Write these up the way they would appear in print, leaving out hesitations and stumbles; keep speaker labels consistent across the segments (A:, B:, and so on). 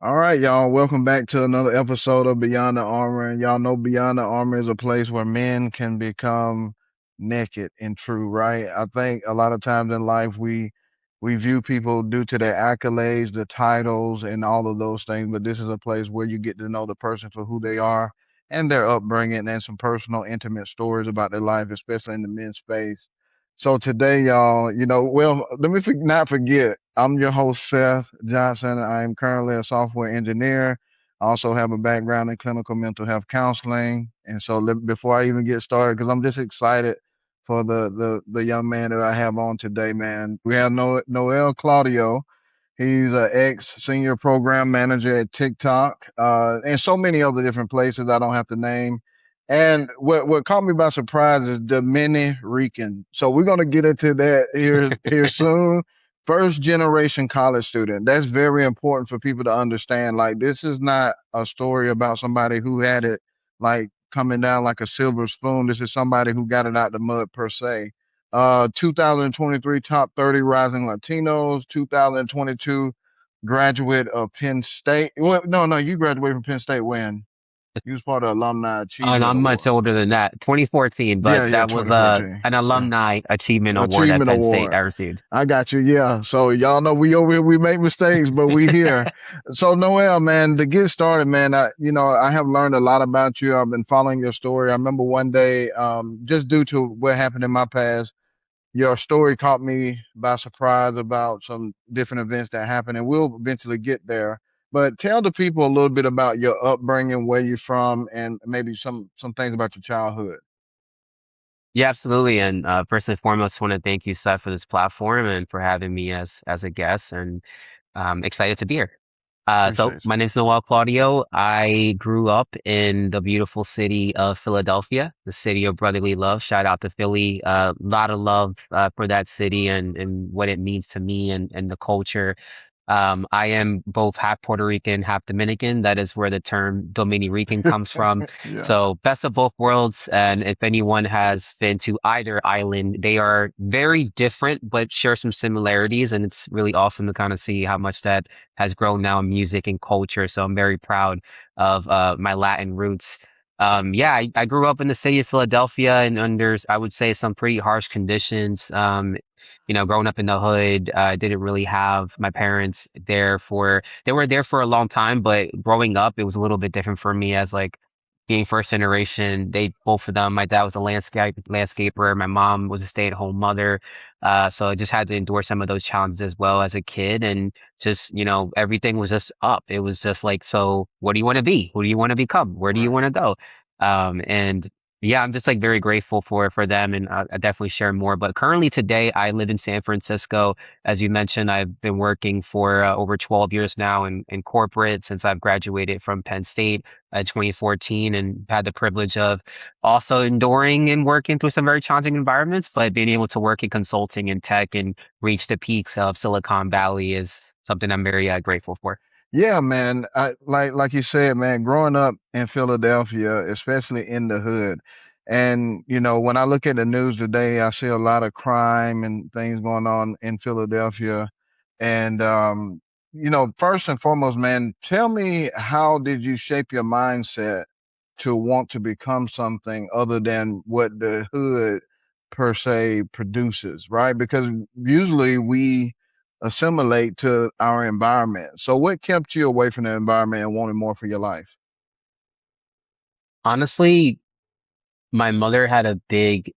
A: All right, y'all. Welcome back to another episode of Beyond the Armor. And y'all know Beyond the Armor is a place where men can become naked and true, right? I think a lot of times in life we view people due to their accolades, the titles, and all of those things. But this is a place where you get to know the person for who they are and their upbringing and some personal, intimate stories about their life, especially in the men's space. So today, y'all, let me not forget, I'm your host, Seth Johnson. I am currently a software engineer. I also have a background in clinical mental health counseling. And so before I even get started, because I'm just excited for the young man that I have on today, man. We have Noel Claudio. He's an ex senior program manager at TikTok, and so many other different places I don't have to name. And what caught me by surprise is Dominican. So we're gonna get into that here soon. First generation college student. That's very important for people to understand. Like, this is not a story about somebody who had it like coming down like a silver spoon. This is somebody who got it out the mud per se. 2023 top 30 rising Latinos, 2022 graduate of Penn State. Well, no, you graduated from Penn State when? You was part of Alumni
B: And
A: Achievement
B: I'm much
A: Award.
B: older than that. 2014, but
A: Yeah,
B: that was
A: 2014.
B: an
A: Yeah.
B: alumni achievement award that
A: Achievement
B: Penn State
A: Award.
B: I received.
A: I got you. Yeah. So y'all know we over here, we make mistakes, but we here. So Noel, man, to get started, man, I have learned a lot about you. I've been following your story. I remember one day, just due to what happened in my past, your story caught me by surprise about some different events that happened, and we'll eventually get there. But tell the people a little bit about your upbringing, where you're from, and maybe some things about your childhood.
B: Yeah, absolutely. And first and foremost, want to thank you, Seth, for this platform and for having me as a guest. And excited to be here. So
A: Appreciate you.
B: my name's Noel Claudio. I grew up in the beautiful city of Philadelphia, the city of brotherly love. Shout out to Philly. A lot of love for that city and what it means to me and the culture. I am both half Puerto Rican, half Dominican. That is where the term Dominican comes from.
A: Yeah.
B: So best of both worlds. And if anyone has been to either island, they are very different, but share some similarities. And it's really awesome to kind of see how much that has grown now in music and culture. So I'm very proud of my Latin roots. Yeah, I grew up in the city of Philadelphia and under, I would say, some pretty harsh conditions. Growing up in the hood, didn't really have my parents they were there for a long time, but growing up, it was a little bit different for me as like being first generation. Both of them, my dad was a landscaper, my mom was a stay-at-home mother. So I just had to endure some of those challenges as well as a kid. And just, everything was just up. It was just like, so what do you want to be? Who do you want to become? Where do you
A: Right.
B: want to go? And yeah, I'm just like very grateful for them, and I definitely share more. But currently today, I live in San Francisco. As you mentioned, I've been working for over 12 years now in corporate since I've graduated from Penn State in 2014, and had the privilege of also enduring and working through some very challenging environments. But being able to work in consulting and tech and reach the peaks of Silicon Valley is something I'm very grateful for.
A: Yeah, man. Like you said, man, growing up in Philadelphia, especially in the hood. And when I look at the news today, I see a lot of crime and things going on in Philadelphia. And first and foremost, man, tell me, how did you shape your mindset to want to become something other than what the hood per se produces, right? Because usually we assimilate to our environment. So what kept you away from the environment and wanting more for your life?
B: Honestly, my mother had a big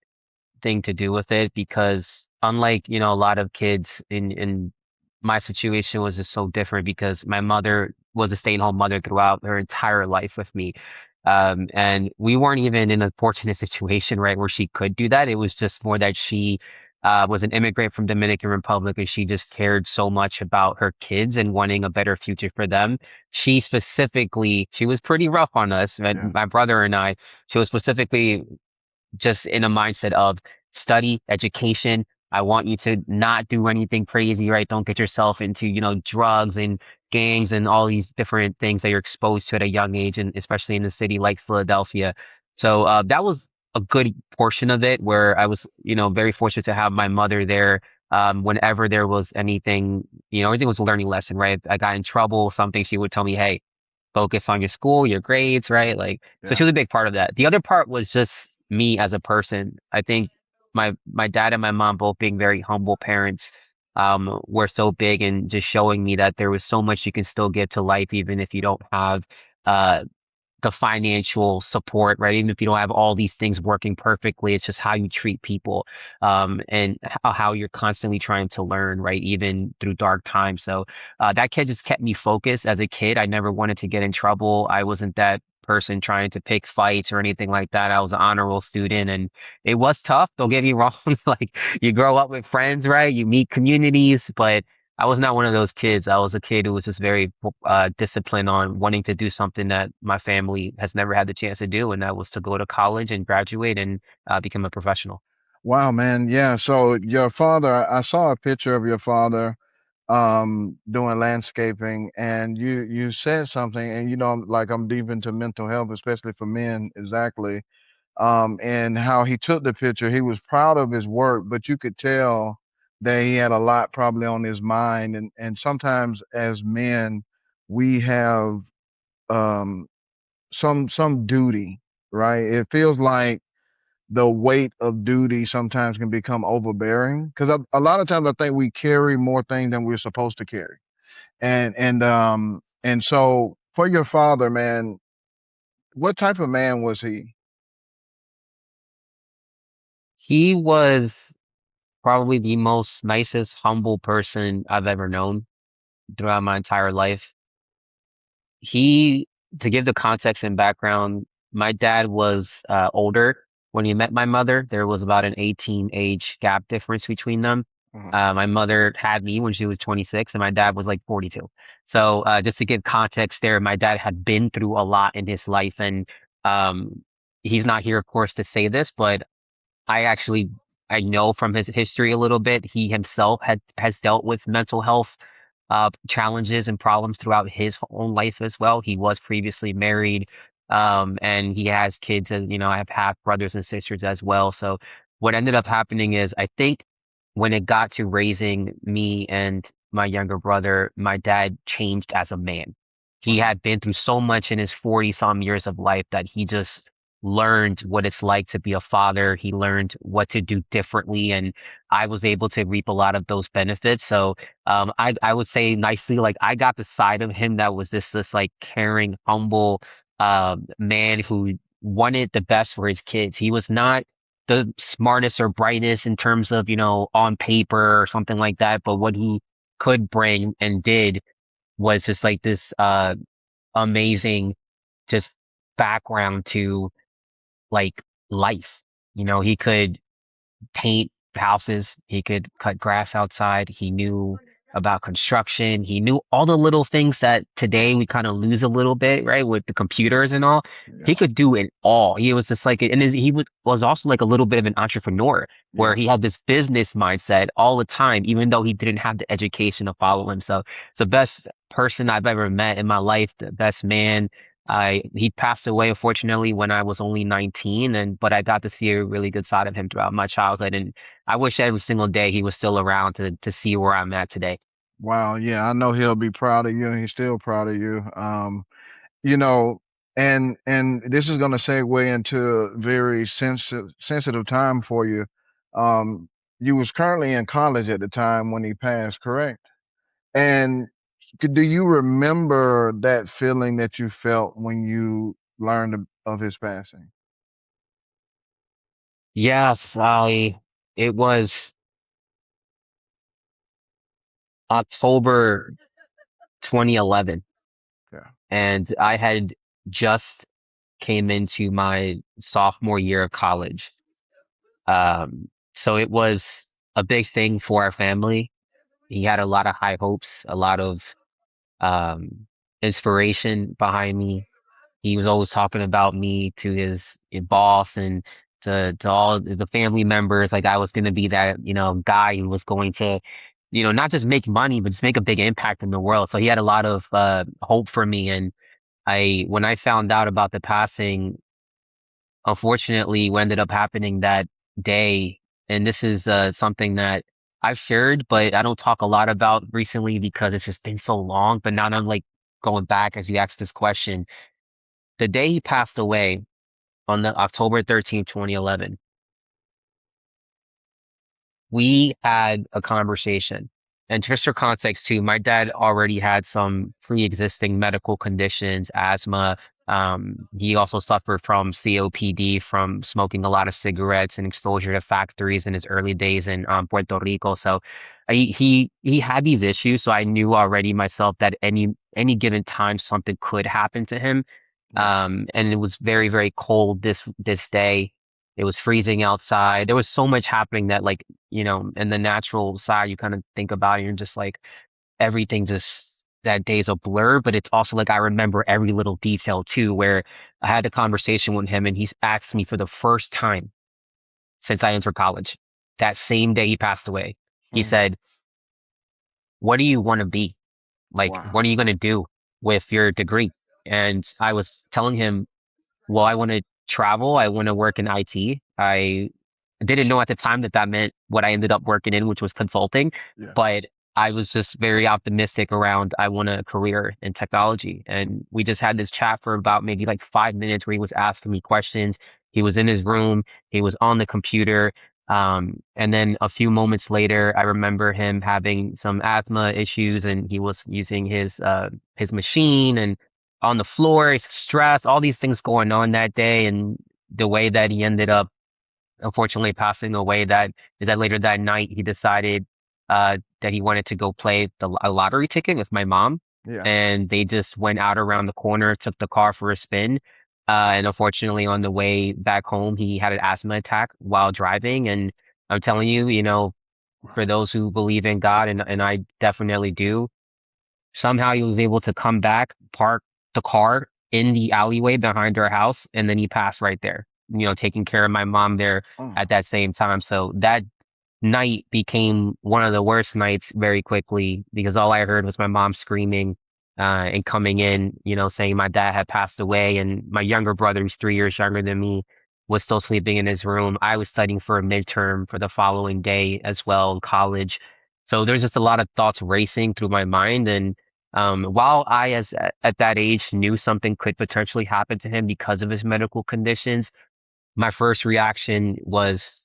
B: thing to do with it because unlike, a lot of kids in my situation was just so different because my mother was a stay-at-home mother throughout her entire life with me. And we weren't even in a fortunate situation, right, where she could do that. It was just more that she was an immigrant from Dominican Republic and she just cared so much about her kids and wanting a better future for them. She was pretty rough on us,
A: Yeah.
B: my brother and I. She was specifically just in a mindset of study, education. I want you to not do anything crazy, right? Don't get yourself into, drugs and gangs and all these different things that you're exposed to at a young age, and especially in a city like Philadelphia. So that was a good portion of it where I was, very fortunate to have my mother there whenever there was anything, everything was a learning lesson, right? I got in trouble, something, she would tell me, hey, focus on your school, your grades, right? Like, so
A: Yeah.
B: she was a big part of that. The other part was just me as a person. I think my dad and my mom both being very humble parents, were so big in just showing me that there was so much you can still get to life, even if you don't have uh the financial support, right? Even if you don't have all these things working perfectly, it's just how you treat people, and how you're constantly trying to learn, right? Even through dark times. So that kid just kept me focused as a kid. I never wanted to get in trouble. I wasn't that person trying to pick fights or anything like that. I was an honor roll student, and it was tough. Don't get me wrong. Like, you grow up with friends, right? You meet communities, but I was not one of those kids. I was a kid who was just very disciplined on wanting to do something that my family has never had the chance to do, and that was to go to college and graduate and become a professional.
A: Wow, man. Yeah. So your father, I saw a picture of your father doing landscaping, and you said something, and like I'm deep into mental health, especially for men, exactly. And how he took the picture, he was proud of his work, but you could tell that he had a lot probably on his mind. And sometimes as men, we have um some duty, right? It feels like the weight of duty sometimes can become overbearing, because a lot of times I think we carry more things than we're supposed to carry. And so for your father, man, what type of man was he?
B: He was probably the most nicest, humble person I've ever known throughout my entire life. He, to give the context and background, my dad was older when he met my mother. There was about an 18 age gap difference between them.
A: Mhm.
B: My mother had me when she was 26, and my dad was like 42. So just to give context there, my dad had been through a lot in his life, and he's not here, of course, to say this, but I actually I know from his history a little bit. He himself has dealt with mental health challenges and problems throughout his own life as well. He was previously married, and he has kids, and I have half brothers and sisters as well. So what ended up happening is, I think when it got to raising me and my younger brother, my dad changed as a man. He
A: Mhm.
B: had been through so much in his 40 some years of life that he just learned what it's like to be a father. He learned what to do differently, and I was able to reap a lot of those benefits. So I would say nicely, like, I got the side of him that was this like caring, humble man who wanted the best for his kids. He was not the smartest or brightest in terms of, on paper or something like that, but what he could bring and did was just like this amazing just background to, like, life. He could paint houses. He could cut grass outside. He knew about construction. He knew all the little things that today we kind of lose a little bit, right? With the computers and all. He
A: Yeah.
B: could do it all. He was just like, and he was also like a little bit of an entrepreneur where
A: Yeah.
B: he had this business mindset all the time, even though he didn't have the education to follow him. So it's the best person I've ever met in my life, the best man. He passed away unfortunately when I was only 19, but I got to see a really good side of him throughout my childhood, and I wish every single day he was still around to see where I'm at today.
A: Wow. Yeah, I know he'll be proud of you, and he's still proud of you. You know, and this is going to segue into a very sensitive time for you. Um, you was currently in college at the time when he passed, correct? And do you remember that feeling that you felt when you learned of his passing?
B: Yes, it was October 2011,
A: Yeah.
B: and I had just came into my sophomore year of college. So it was a big thing for our family. He had a lot of high hopes, a lot of um, inspiration behind me. He was always talking about me to his boss and to all the family members. Like, I was going to be that, guy who was going to, not just make money, but just make a big impact in the world. So he had a lot of hope for me. And when I found out about the passing, unfortunately, what ended up happening that day, and this is something that I've shared, but I don't talk a lot about recently because it's just been so long. But now that I'm like going back as you asked this question, the day he passed away on the October 13th, 2011, we had a conversation. And just for context too, my dad already had some pre-existing medical conditions, asthma. He also suffered from COPD from smoking a lot of cigarettes and exposure to factories in his early days in Puerto Rico. So he had these issues. So I knew already myself that any given time something could happen to him.
A: Yeah,
B: And it was very, very cold this day. It was freezing outside. There was so much happening that like, in the natural side, you kind of think about it, and you're just like everything just that day's a blur, but it's also like I remember every little detail too, where I had a conversation with him and he's asked me for the first time since I entered college. That same day he passed away. He
A: mm,
B: said, "What do you want to be? Like,
A: wow,
B: what are you going to do with your degree?" And I was telling him, well, I want to travel. I want to work in IT. I didn't know at the time that that meant what I ended up working in, which was consulting,
A: yeah,
B: but I was just very optimistic around I want a career in technology. And we just had this chat for about maybe like 5 minutes where he was asking me questions. He was in his room, he was on the computer. And then a few moments later, I remember him having some asthma issues and he was using his machine and on the floor, stress, all these things going on that day, and the way that he ended up unfortunately passing away that is that later that night he decided that he wanted to go play a lottery ticket with my mom,
A: yeah.
B: and they just went out around the corner, took the car for a spin. And unfortunately, on the way back home, he had an asthma attack while driving. And I'm telling you,
A: Wow.
B: for those who believe in God, and I definitely do, somehow he was able to come back, park the car in the alleyway behind our house, and then he passed right there, taking care of my mom there
A: Mm,
B: at that same time. So that night became one of the worst nights very quickly because all I heard was my mom screaming and coming in, saying my dad had passed away. And my younger brother, who's 3 years younger than me, was still sleeping in his room. I was studying for a midterm for the following day as well in college. So there's just a lot of thoughts racing through my mind. And while I, at that age, knew something could potentially happen to him because of his medical conditions, my first reaction was,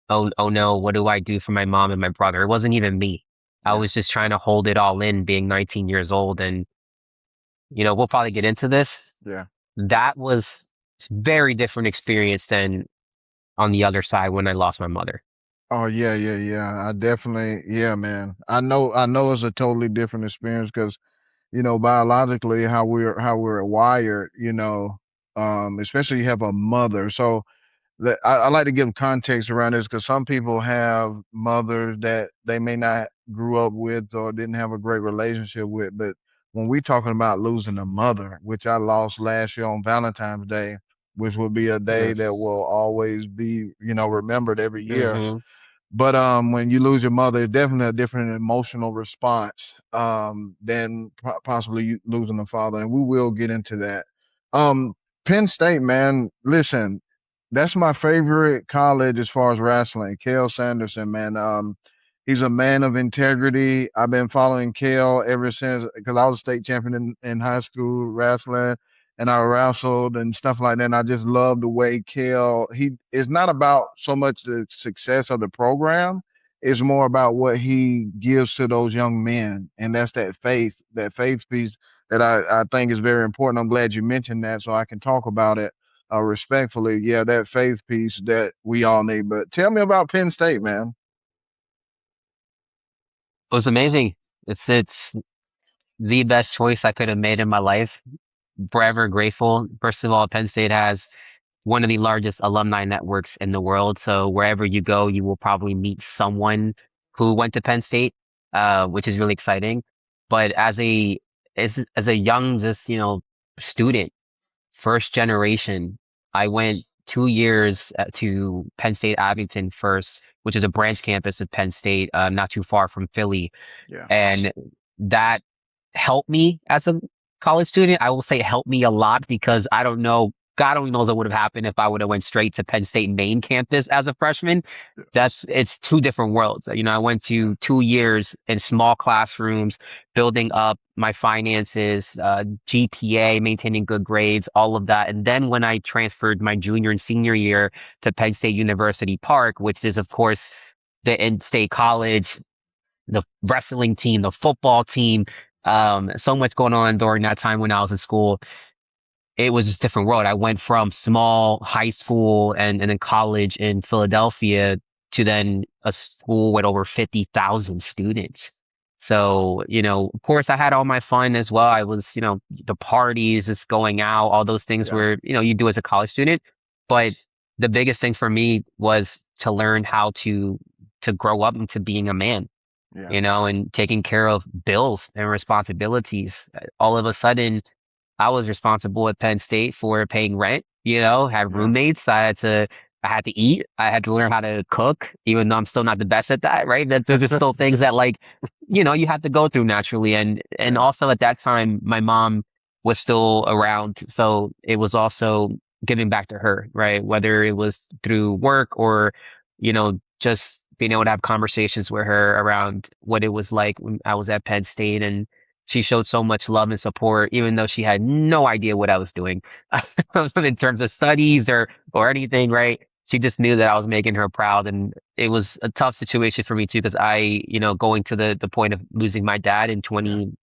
B: oh no, what do I do for my mom and my brother? It wasn't even me. I
A: yeah,
B: was just trying to hold it all in being 19 years old. And, we'll probably get into this.
A: yeah.
B: That was very different experience than on the other side when I lost my mother.
A: Oh yeah, yeah, yeah. I definitely, yeah, man. I know it's a totally different experience because biologically how we're wired, especially you have a mother. So that I like to give context around this because some people have mothers that they may not grew up with or didn't have a great relationship with. But when we talking about losing a mother, which I lost last year on Valentine's Day, which will be a day
B: Mm.
A: that will always be, remembered every year,
B: Hmm.
A: but when you lose your mother, it's definitely a different emotional response than possibly you losing a father, and we will get into that. Um, Penn State, man, listen, that's my favorite college as far as wrestling. Kale Sanderson, man. He's a man of integrity. I've been following Kale ever since because I was state champion in high school wrestling and I wrestled and stuff like that. And I just love the way Kale, he is not about so much the success of the program. It's more about what he gives to those young men. And that's that faith piece that I think is very important. I'm glad you mentioned that so I can talk about it respectfully. Yeah, that faith piece that we all need. But tell me about Penn State, man.
B: It was amazing. It's the best choice I could have made in my life. Forever grateful. First of all, Penn State has one of the largest alumni networks in the world. So wherever you go, you will probably meet someone who went to Penn State, which is really exciting. But as a young, just student, first generation, I went 2 years to Penn State Abington first, which is a branch campus of Penn State, not too far from Philly,
A: Yeah.
B: and that helped me as a college student. I will say it helped me a lot because I don't know. God only knows what would have happened if I would have went straight to Penn State main campus as a freshman. It's two different worlds. You know, I went
A: Yeah,
B: to 2 years in small classrooms, building up my finances, GPA, maintaining good grades, all of that. And then when I transferred my junior and senior year to Penn State University Park, which is of course the in-state college, the wrestling team, the football team, so much going on during that time when I was in school. It was just a different world. I went from small high school and then college in Philadelphia to then a school with over 50,000 students. So, you know, of course I had all my fun as well. I was, you know, the parties, just going out, all those things
A: yeah,
B: where, you know, you do as a college student. But the biggest thing for me was to learn how to grow up into being a man,
A: yeah,
B: you know, and taking care of bills and responsibilities. All of a sudden, I was responsible at Penn State for paying rent, you know, had
A: yeah.
B: roommates. I had to eat. I had to learn how to cook, even though I'm still not the best at that, right? That there's just still things that like, you know, you have to go through naturally. And
A: Yeah,
B: also at that time, my mom was still around. So it was also giving back to her, right? Whether it was through work or, you know, just being able to have conversations with her around what it was like when I was at Penn State. And she showed so much love and support, even though she had no idea what I was doing in terms of studies or anything, right? She just knew that I was making her proud. And it was a tough situation for me too, because you know, going to the point of losing my dad in
A: yeah,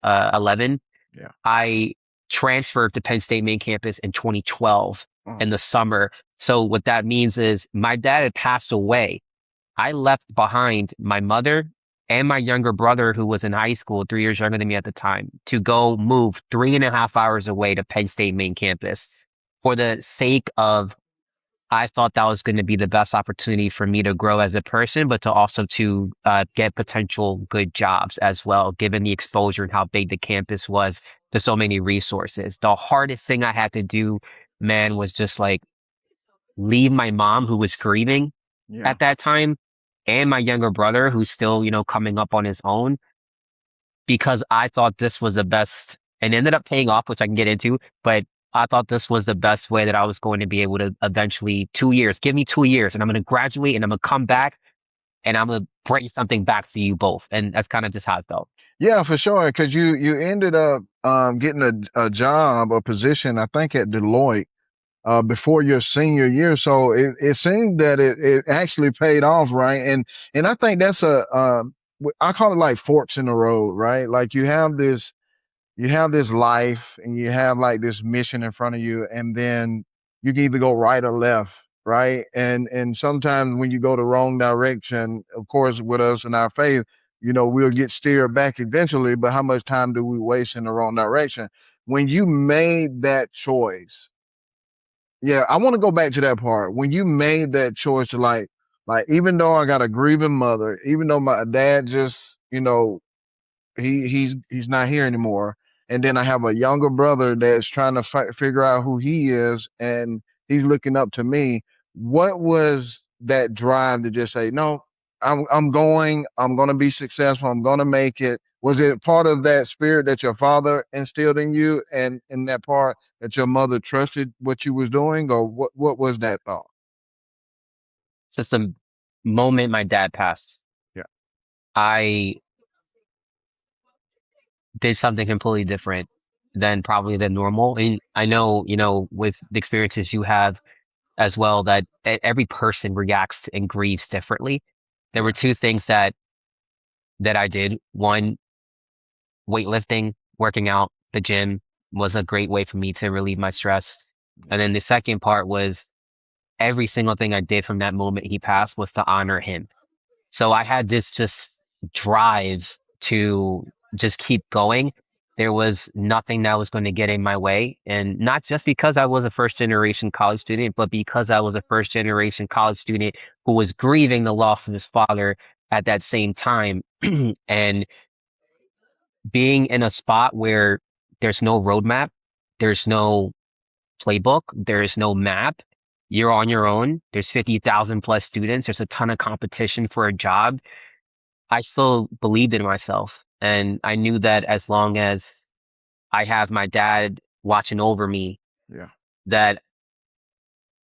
B: 2011,
A: yeah.
B: I transferred to Penn State main campus in 2012
A: Oh,
B: in the summer. So what that means is my dad had passed away. I left behind my mother and my younger brother, who was in high school, 3 years younger than me at the time, to go move 3.5 hours away to Penn State main campus for the sake of I thought that was going to be the best opportunity for me to grow as a person, but to also to get potential good jobs as well, given the exposure and how big the campus was to so many resources. The hardest thing I had to do, man, was just like leave my mom who was grieving
A: yeah.
B: at that time and my younger brother who's still, you know, coming up on his own because I thought this was the best and ended up paying off, which I can get into, but I thought this was the best way that I was going to be able to eventually 2 years, give me 2 years and I'm going to graduate and I'm going to come back and I'm going to bring something back to you both. And that's kind of just how it felt.
A: Yeah, for sure. Because you ended up getting a job, a position, I think at Deloitte before your senior year. So it seemed that it actually paid off, right? And I think that's I call it like forks in the road, right? Like you have this life and you have like this mission in front of you, and then you can either go right or left, right? And sometimes when you go the wrong direction, of course, with us in our faith, you know, we'll get steered back eventually, but how much time do we waste in the wrong direction? When you made that choice, yeah, I want to go back to that part. When you made that choice to like even though I got a grieving mother, even though my dad just, you know, he's not here anymore. And then I have a younger brother that's trying to figure out who he is, and he's looking up to me. What was that drive to just say, no, I'm going, I'm going to be successful, I'm going to make it? Was it part of that spirit that your father instilled in you, and in that part that your mother trusted what you was doing, or what was that thought?
B: It's just the moment my dad passed,
A: Yeah,
B: I did something completely different than probably than normal. And I know, you know, with the experiences you have as well, that every person reacts and grieves differently. There were
A: yeah,
B: two things that I did. One, weightlifting, working out, the gym was a great way for me to relieve my stress. And
A: yeah,
B: then the second part was every single thing I did from that moment he passed was to honor him. So I had this just drive to just keep going. There was nothing that was going to get in my way. And not just because I was a first generation college student, but because I was a first generation college student who was grieving the loss of his father at that same time. And being in a spot where there's no roadmap, there's no playbook, there's no map. You're on your own. There's 50,000 plus students. There's a ton of competition for a job. I still believed in myself. And I knew that as long as I have my dad watching over me,
A: yeah,
B: that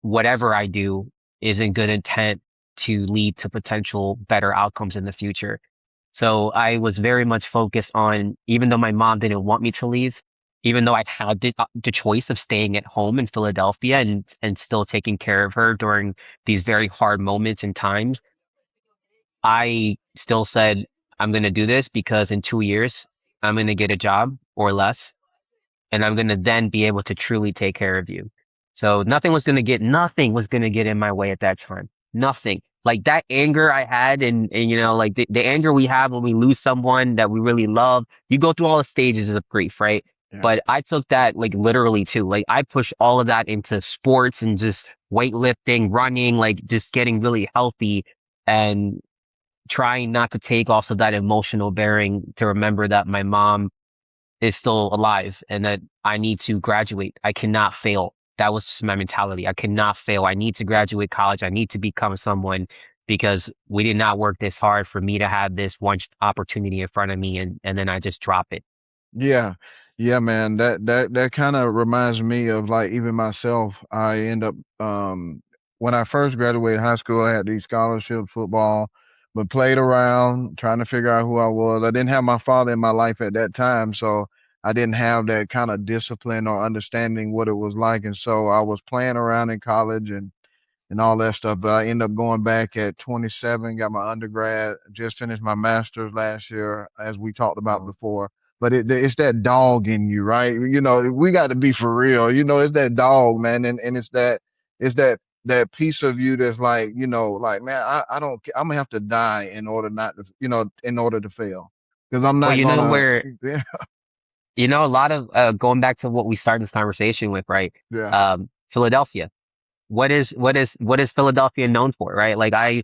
B: whatever I do is in good intent to lead to potential better outcomes in the future. So I was very much focused on, even though my mom didn't want me to leave, even though I had the choice of staying at home in Philadelphia and still taking care of her during these very hard moments and times, I still said, I'm going to do this because in 2 years, I'm going to get a job or less, and I'm going to then be able to truly take care of you. So nothing was going to get in my way at that time. Nothing. Like that anger I had and like the anger we have when we lose someone that we really love, you go through all the stages of grief, right?
A: Yeah.
B: But I took that like literally too. Like I pushed all of that into sports and just weightlifting, running, like just getting really healthy and trying not to take also that emotional bearing to remember that my mom is still alive and that I need to graduate. I cannot fail. That was just my mentality. I cannot fail. I need to graduate college. I need to become someone because we did not work this hard for me to have this one opportunity in front of me and then I just drop it.
A: Yeah. Yeah, man. That kind of reminds me of like even myself. I end up when I first graduated high school, I had these scholarship football, but played around trying to figure out who I was. I didn't have my father in my life at that time, so I didn't have that kind of discipline or understanding what it was like. And so I was playing around in college and all that stuff. But I ended up going back at 27, got my undergrad, just finished my master's last year, as we talked about
B: Oh,
A: before. But it's that dog in you, right? We got to be for real. It's that dog, man, and it's that piece of you that's like, like, man, I don't, I'm gonna have to die in order not to, in order to fail, because I'm
B: well,
A: not gonna. Yeah,
B: a lot of going back to what we started this conversation with, right?
A: yeah,
B: Philadelphia. What is Philadelphia known for, right? Like I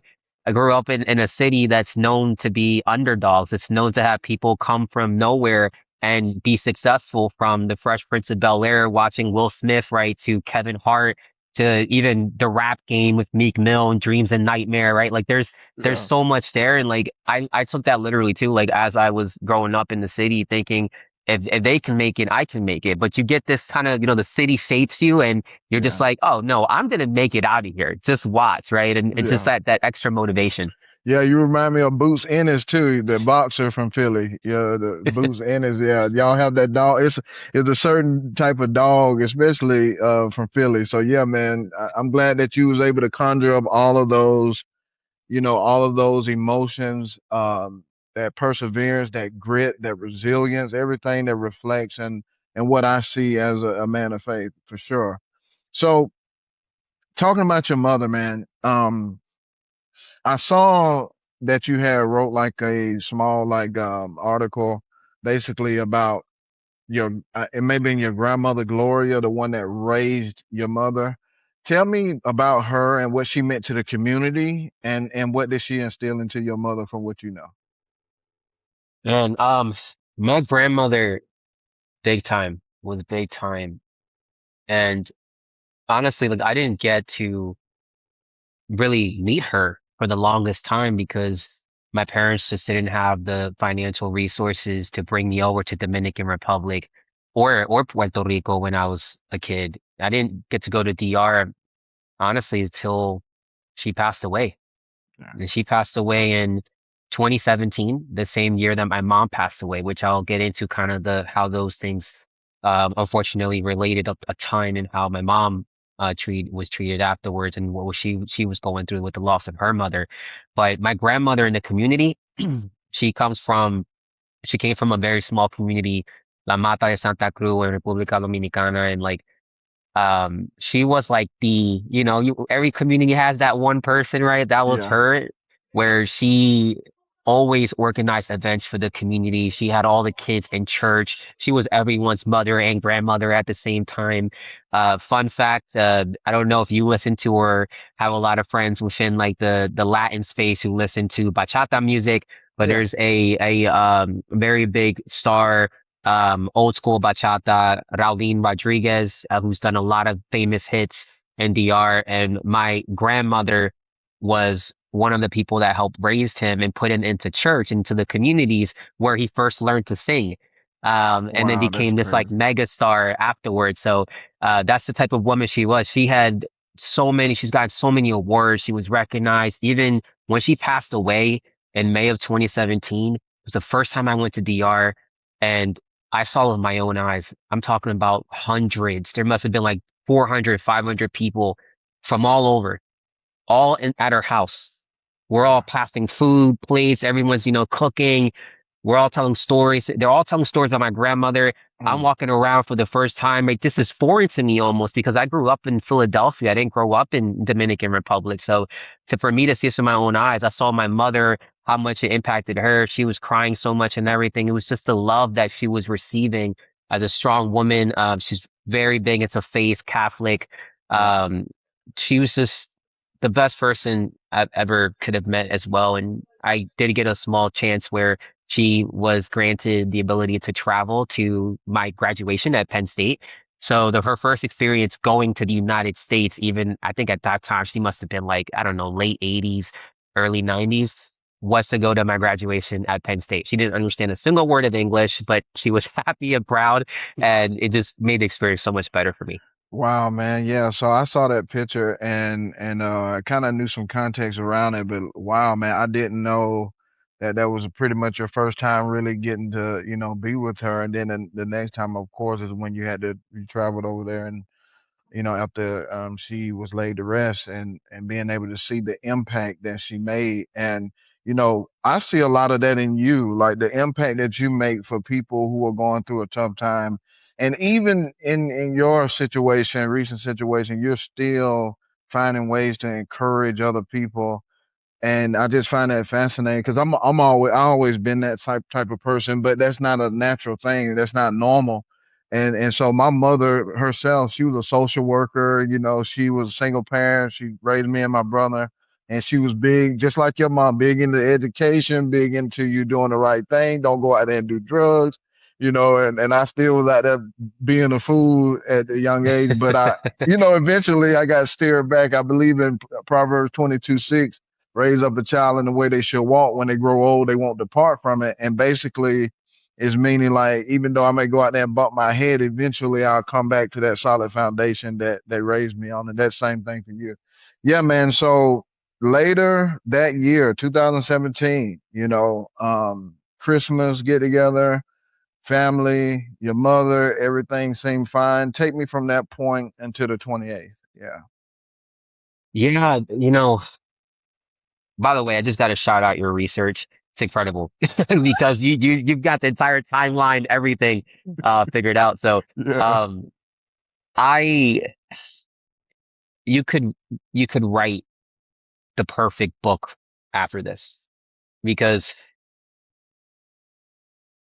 B: grew up in a city that's known to be underdogs. It's known to have people come from nowhere and be successful, from the Fresh Prince of Bel-Air, watching Will Smith, right, to Kevin Hart, to even the rap game with Meek Mill and Dreams and Nightmare, right? Like there's
A: yeah,
B: so much there. And like I took that literally too, like as I was growing up in the city thinking if they can make it, I can make it. But you get this kind of, the city shapes you and you're just
A: yeah,
B: like, oh no, I'm gonna make it out of here. Just watch, right? And it's just
A: yeah.
B: that extra motivation.
A: Yeah, you remind me of Boots Ennis too, the boxer from Philly. Yeah, the Boots Ennis. Yeah, y'all have that dog. It's a certain type of dog, especially from Philly. So yeah, man, I'm glad that you was able to conjure up all of those, all of those emotions, that perseverance, that grit, that resilience, everything that reflects and what I see as a man of faith for sure. So talking about your mother, man. I saw that you had wrote like a small like article basically about your it may be your grandmother Gloria, the one that raised your mother. Tell me about her and what she meant to the community and what did she instill into your mother from what you know.
B: And my grandmother, big time, was big time. And honestly, like I didn't get to really meet her for the longest time because my parents just didn't have the financial resources to bring me over to Dominican Republic or Puerto Rico when I was a kid. I didn't get to go to DR honestly until she passed away.
A: Yeah.
B: And she passed away in 2017, the same year that my mom passed away, which I'll get into kind of the how those things unfortunately related a ton and how my mom was treated afterwards and what was she was going through with the loss of her mother. But my grandmother in the community, she comes from she came from a very small community, La Mata de Santa Cruz in República Dominicana, and like she was like every community has that one person, right? That was
A: Yeah.
B: her, where she always organized events for the community. She had all the kids in church. She was everyone's mother and grandmother at the same time. Fun fact, I don't know if you listen to or have a lot of friends within like the Latin space who listen to bachata music, but
A: Yeah.
B: there's a very big star, old school bachata, Raulín Rodriguez, who's done a lot of famous hits in DR. And my grandmother was one of the people that helped raise him and put him into church, into the communities where he first learned to sing. And then
A: Wow, that's
B: became this like
A: crazy.
B: mega star afterwards. So, that's the type of woman she was. She had she's got so many awards. She was recognized. Even when she passed away in May of 2017, it was the first time I went to DR and I saw with my own eyes. I'm talking about hundreds. There must have been like 400, 500 people from all over at her house. We're all
A: Yeah.
B: passing food, plates, everyone's, cooking. We're all telling stories. They're all telling stories about my grandmother. I'm
A: Mm.
B: walking around for the first time. Like, this is foreign to me almost because I grew up in Philadelphia. I didn't grow up in Dominican Republic. So for me to see this with my own eyes, I saw my mother, how much it impacted her. She was crying so much and everything. It was just the love that she was receiving as a strong woman. She's very big into faith, Catholic.
A: Wow.
B: Um, she was just the best person I've ever could have met as well. And I did get a small chance where she was granted the ability to travel to my graduation at Penn State. So her first experience going to the United States, even I think at that time she must have been like, I don't know, late 80s, early 90s, was to go to my graduation at Penn State. She didn't understand a single word of English, but she was happy and proud, and it just made the experience so much better for me.
A: Wow, man. Yeah, so I saw that picture and I kind of knew some context around it, but wow, man, I didn't know that that was pretty much your first time really getting to, be with her. And then the next time, of course, is when you traveled over there and after she was laid to rest and being able to see the impact that she made. And, I see a lot of that in you, like the impact that you make for people who are going through a tough time. And even in your situation, recent situation, you're still finding ways to encourage other people, and I just find that fascinating because I always been that type of person, but that's not a natural thing. That's not normal. And so my mother herself, she was a social worker. She was a single parent. She raised me and my brother, and she was big, just like your mom, big into education, big into you doing the right thing. Don't go out there and do drugs. And I still was out there being a fool at a young age, but eventually I got steered back. I believe in Proverbs 22:6, raise up a child in the way they should walk. When they grow old, they won't depart from it. And basically, it's meaning like even though I may go out there and bump my head, eventually I'll come back to that solid foundation that they raised me on. And that same thing for you. Yeah, man. So later that year, 2017, Christmas get together, family, your mother, everything seemed fine. Take me from that point until the 28th. Yeah.
B: Yeah, by the way, I just got to shout out your research. It's incredible because you've got the entire timeline, everything figured out. So
A: Yeah.
B: um I you could you could write the perfect book after this because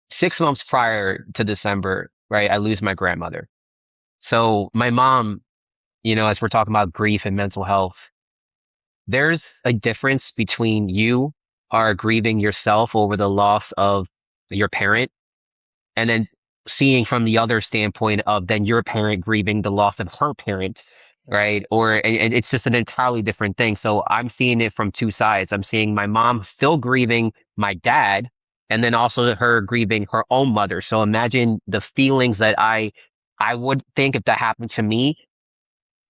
B: 6 months prior to December, right, I lose my grandmother. So my mom, as we're talking about grief and mental health, there's a difference between you are grieving yourself over the loss of your parent and then seeing from the other standpoint of then your parent grieving the loss of her parents, right? And it's just an entirely different thing. So I'm seeing it from two sides. I'm seeing my mom still grieving my dad, and then also her grieving her own mother. So imagine the feelings that I would think if that happened to me.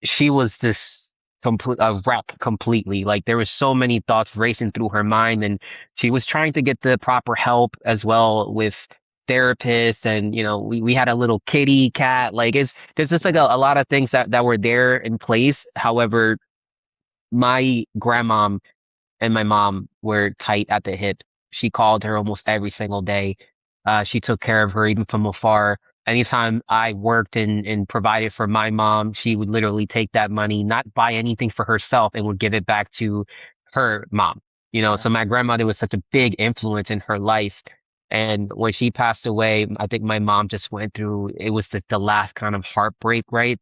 B: She was this complete a wreck completely. Like there was so many thoughts racing through her mind, and she was trying to get the proper help as well with therapists. And we had a little kitty cat. Like there's just like a lot of things that were there in place. However, my grandmom and my mom were tight at the hip. She called her almost every single day. She took care of her even from afar. Anytime I worked and provided for my mom, she would literally take that money, not buy anything for herself, and would give it back to her mom. So
A: Yeah.
B: my grandmother was such a big influence in her life. And when she passed away, I think my mom just went through, it was the last kind of heartbreak, right?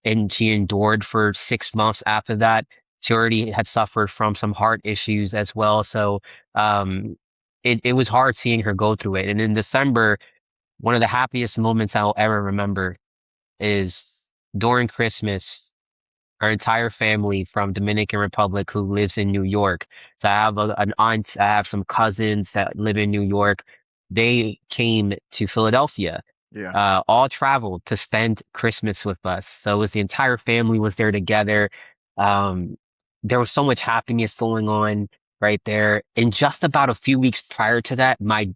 B: And she endured for 6 months after that. She already had suffered from some heart issues as well. So um, it was hard seeing her go through it. And in December, one of the happiest moments I'll ever remember is during Christmas, our entire family from Dominican Republic who lives in New York. So I have an aunt, I have some cousins that live in New York. They came to Philadelphia
A: Yeah.
B: all traveled to spend Christmas with us. So it was the entire family was there together. Um, there was so much happiness going on right there. And just about a few weeks prior to that, my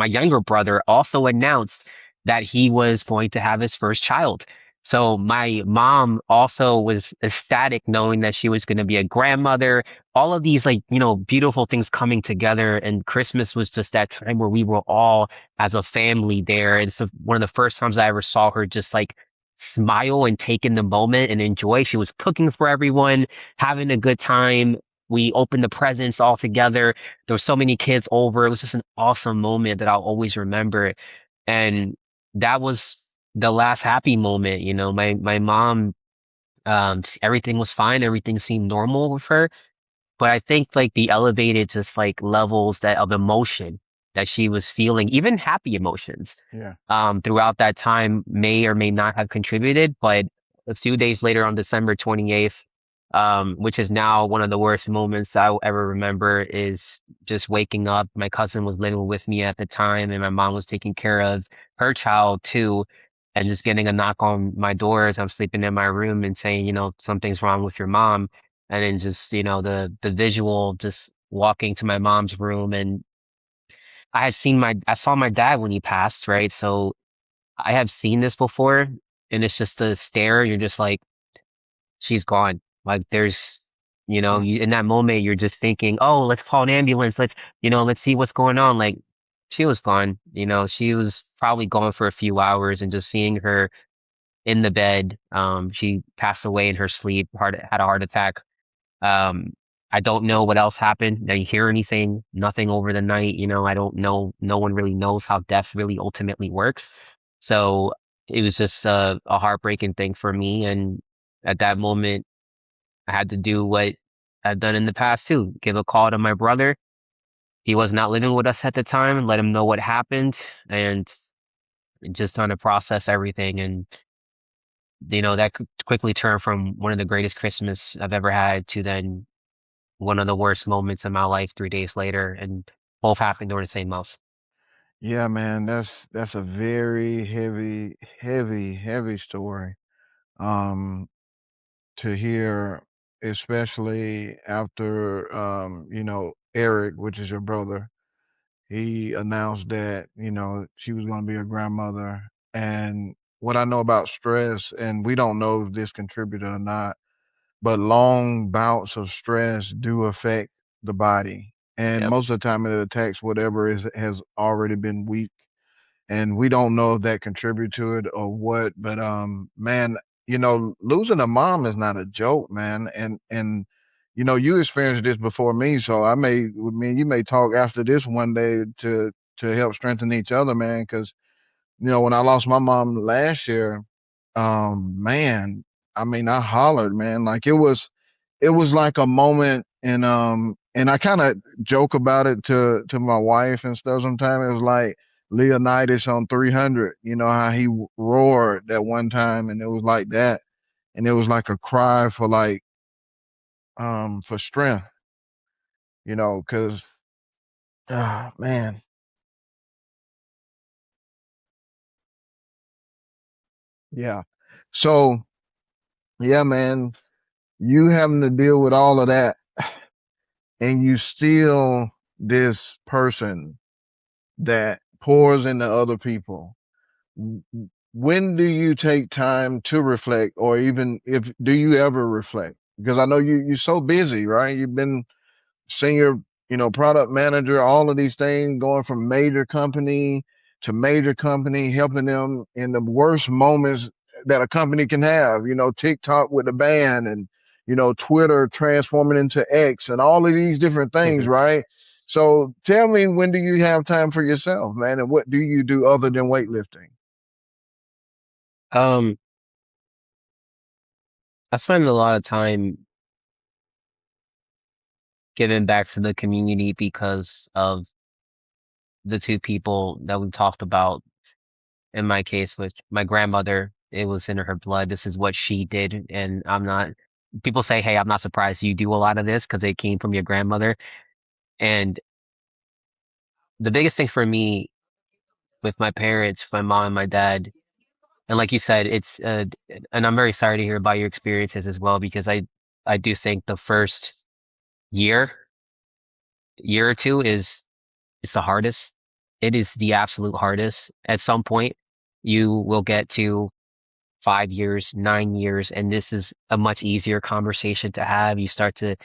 B: younger brother also announced that he was going to have his first child. So my mom also was ecstatic knowing that she was going to be a grandmother. All of these like, beautiful things coming together, and Christmas was just that time where we were all as a family there. And so one of the first times I ever saw her just like smile and take in the moment and enjoy. She was cooking for everyone, having a good time. We opened the presents all together. There were so many kids over. It was just an awesome moment that I'll always remember. And that was the last happy moment. My mom, everything was fine. Everything seemed normal with her, but I think like the elevated just like levels that of emotion that she was feeling, even happy emotions,
A: Yeah.
B: throughout that time may or may not have contributed. But a few days later on December 28th, which is now one of the worst moments I'll ever remember, is just waking up. My cousin was living with me at the time, and my mom was taking care of her child too. And just getting a knock on my door as I'm sleeping in my room and saying, something's wrong with your mom. And then just, the visual just walking to my mom's room, and I saw my dad when he passed, right? So I have seen this before, and it's just a stare. You're just like, she's gone. Like
A: Mm.
B: in that moment, you're just thinking, oh, let's call an ambulance. Let's see what's going on. Like she was gone. She was probably gone for a few hours, and just seeing her in the bed, she passed away in her sleep, had a heart attack. um, I don't know what else happened. Did you hear anything? Nothing over the night. I don't know. No one really knows how death really ultimately works. So it was just a heartbreaking thing for me. And at that moment, I had to do what I've done in the past too. Give a call to my brother. He was not living with us at the time. Let him know what happened, and just trying to process everything. And that could quickly turn from one of the greatest Christmas I've ever had to then one of the worst moments in my life 3 days later, and both happened during the same month.
A: Yeah, man, that's a very heavy, heavy, heavy story. Um, to hear, especially after Eric, which is your brother, he announced that, she was gonna be a grandmother. And what I know about stress, and we don't know if this contributed or not, but long bouts of stress do affect the body. And
B: Yep.
A: most of the time it attacks whatever has already been weak, and we don't know if that contribute to it or what. But man, losing a mom is not a joke, man. And you experienced this before me, so me and you may talk after this one day to help strengthen each other, man. Because when I lost my mom last year, man, I mean, I hollered, man. Like it was like a moment. And I kind of joke about it to my wife and stuff sometimes. It was like Leonidas on 300, how he roared that one time, and it was like that. And it was like a cry for like for strength, cuz man. Yeah. So, yeah, man, you having to deal with all of that, and you still this person that pours into other people. When do you take time to reflect, or even if do you ever reflect? Because I know you're so busy, right? You've been senior, product manager, all of these things, going from major company to major company, helping them in the worst moments that a company can have, TikTok with the band, and, Twitter transforming into X, and all of these different things, right? So tell me, when do you have time for yourself, man? And what do you do other than weightlifting?
B: um, I spend a lot of time giving back to the community because of the two people that we talked about. In my case, with my grandmother, it was in her blood. This is what she did, and I'm not. People say, "Hey, I'm not surprised you do a lot of this because it came from your grandmother." And the biggest thing for me with my parents, my mom and my dad. And like you said, and I'm very sorry to hear about your experiences as well, because I do think the first year, year or two is the hardest. It is the absolute hardest. At some point, you will get to 5 years, 9 years, and this is a much easier conversation to have. You start to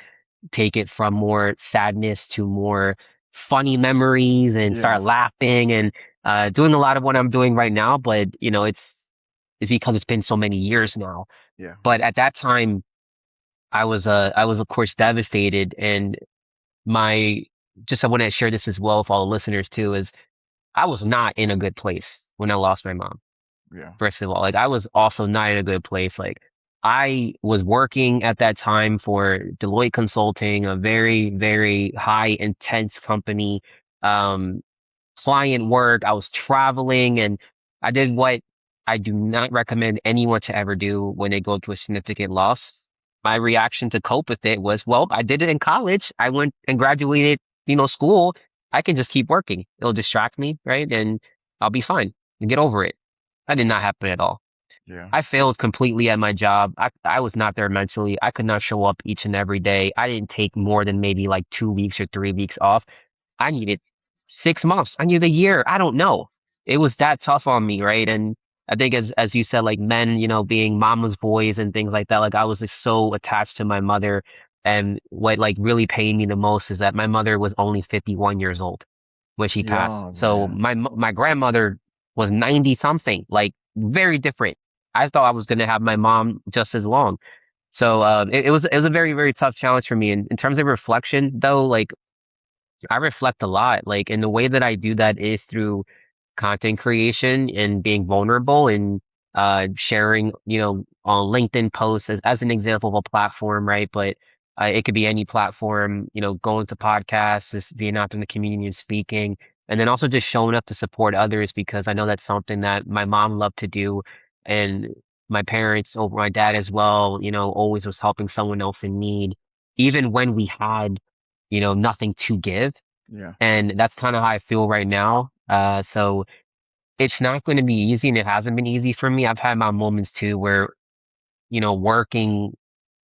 B: take it from more sadness to more funny memories and
A: Yeah,
B: start laughing and doing a lot of what I'm doing right now. But it's because it's been so many years now.
A: yeah,
B: But at that time, I was of course devastated, and my just I want to share this as well with all the listeners too. Is I was not in a good place when I lost my mom.
A: yeah,
B: First of all, like I was also not in a good place. Like I was working at that time for Deloitte Consulting, a very, very high intense company. Um, Client work. I was traveling, and I did what I do not recommend anyone to ever do when they go through a significant loss. My reaction to cope with it was, well, I did it in college. I went and graduated, school. I can just keep working. It'll distract me, right? And I'll be fine and get over it. That did not happen at all.
A: yeah,
B: I failed completely at my job. I was not there mentally. I could not show up each and every day. I didn't take more than maybe like 2 weeks or 3 weeks off. I needed 6 months. I needed a year. I don't know. It was that tough on me, right? And I think as you said, like men, being mama's boys and things like that, like I was just so attached to my mother. And what like really pained me the most is that my mother was only 51 years old when she passed.
A: young
B: So
A: man.
B: my grandmother was 90 something, like very different. I thought I was gonna have my mom just as long. So it was a very, very tough challenge for me. And in terms of reflection though, like I reflect a lot. Like, and the way that I do that is through content creation and being vulnerable and sharing, on LinkedIn posts as an example of a platform, right? But it could be any platform, going to podcasts, just being out in the community and speaking, and then also just showing up to support others because I know that's something that my mom loved to do, and my parents, or my dad as well, always was helping someone else in need, even when we had, nothing to give.
A: Yeah,
B: And that's kind of how I feel right now. So it's not going to be easy, and it hasn't been easy for me. I've had my moments too where, working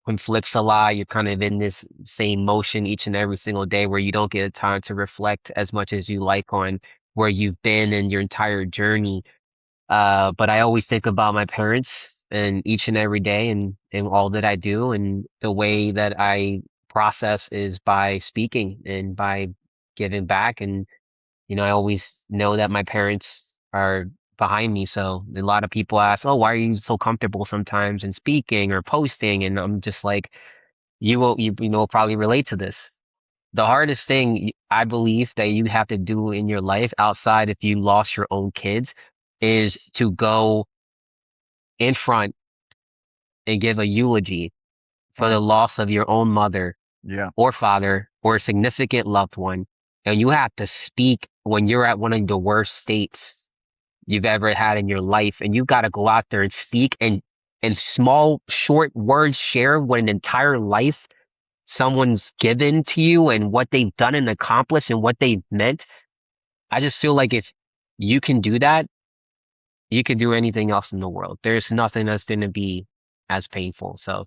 B: conflicts a lot. You're kind of in this same motion each and every single day where you don't get a time to reflect as much as you like on where you've been and your entire journey. But I always think about my parents and each and every day and all that I do. And the way that I process is by speaking and by giving back. And, I always know that my parents are behind me. So a lot of people ask, oh, why are you so comfortable sometimes in speaking or posting? And I'm just like, you will probably relate to this. The hardest thing I believe that you have to do in your life outside if you lost your own kids is to go in front and give a eulogy for the
A: oh,
B: loss of your own mother
A: yeah,
B: or father or a significant loved one. And you have to speak when you're at one of the worst states you've ever had in your life. And you got to go out there and speak and in small, short words, share what an entire life someone's given to you and what they've done and accomplished and what they've meant. I just feel like if you can do that, you can do anything else in the world. There's nothing that's going to be as painful. So,